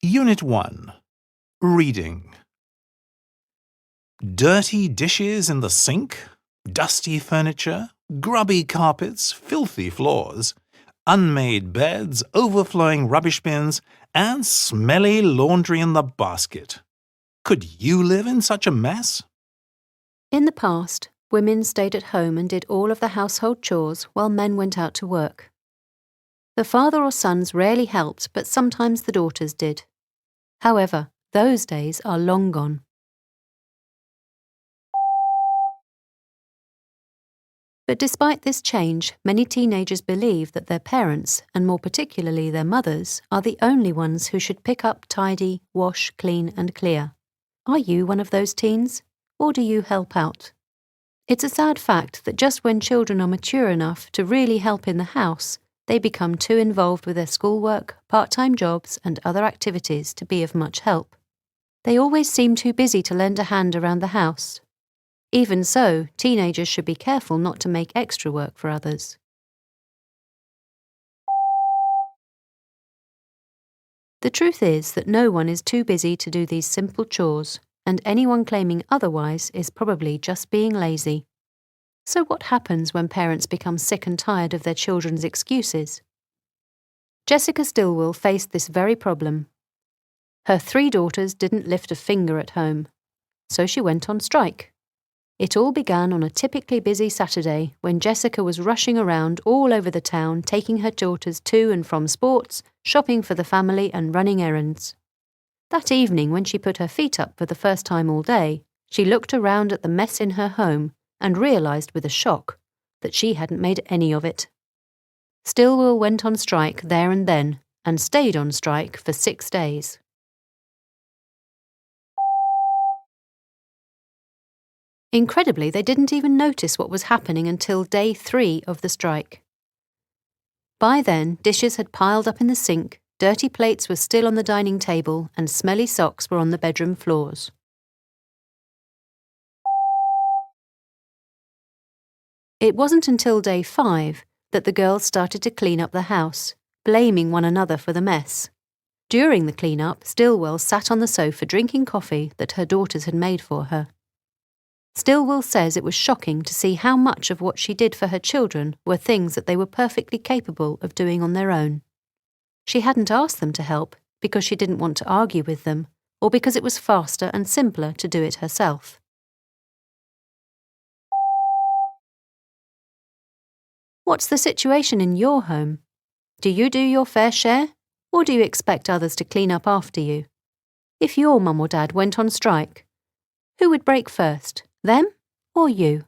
Unit 1. Reading. Dirty dishes in the sink, dusty furniture, grubby carpets, filthy floors, unmade beds, overflowing rubbish bins, and smelly laundry in the basket. Could you live in such a mess? In the past, women stayed at home and did all of the household chores while men went out to work. The father or sons rarely helped, but sometimes the daughters did. However, those days are long gone. But despite this change, many teenagers believe that their parents, and more particularly their mothers, are the only ones who should pick up, tidy, wash, clean and clear. Are you one of those teens? Or do you help out? It's a sad fact that just when children are mature enough to really help in the house, they become too involved with their schoolwork, part-time jobs and other activities to be of much help. They always seem too busy to lend a hand around the house. Even so, teenagers should be careful not to make extra work for others. The truth is that no one is too busy to do these simple chores, and anyone claiming otherwise is probably just being lazy. So what happens when parents become sick and tired of their children's excuses? Jessica Stilwell faced this very problem. Her 3 daughters didn't lift a finger at home, so she went on strike. It all began on a typically busy Saturday when Jessica was rushing around all over the town taking her daughters to and from sports, shopping for the family and running errands. That evening, when she put her feet up for the first time all day, she looked around at the mess in her home and realised with a shock that she hadn't made any of it. Stilwell went on strike there and then and stayed on strike for 6 days. Incredibly, they didn't even notice what was happening until day 3 of the strike. By then, dishes had piled up in the sink, dirty plates were still on the dining table, and smelly socks were on the bedroom floors. It wasn't until day 5 that the girls started to clean up the house, blaming one another for the mess. During the clean-up, Stilwell sat on the sofa drinking coffee that her daughters had made for her. Stilwell says it was shocking to see how much of what she did for her children were things that they were perfectly capable of doing on their own. She hadn't asked them to help because she didn't want to argue with them, or because it was faster and simpler to do it herself. What's the situation in your home? Do you do your fair share, or do you expect others to clean up after you? If your mum or dad went on strike, who would break first, them or you?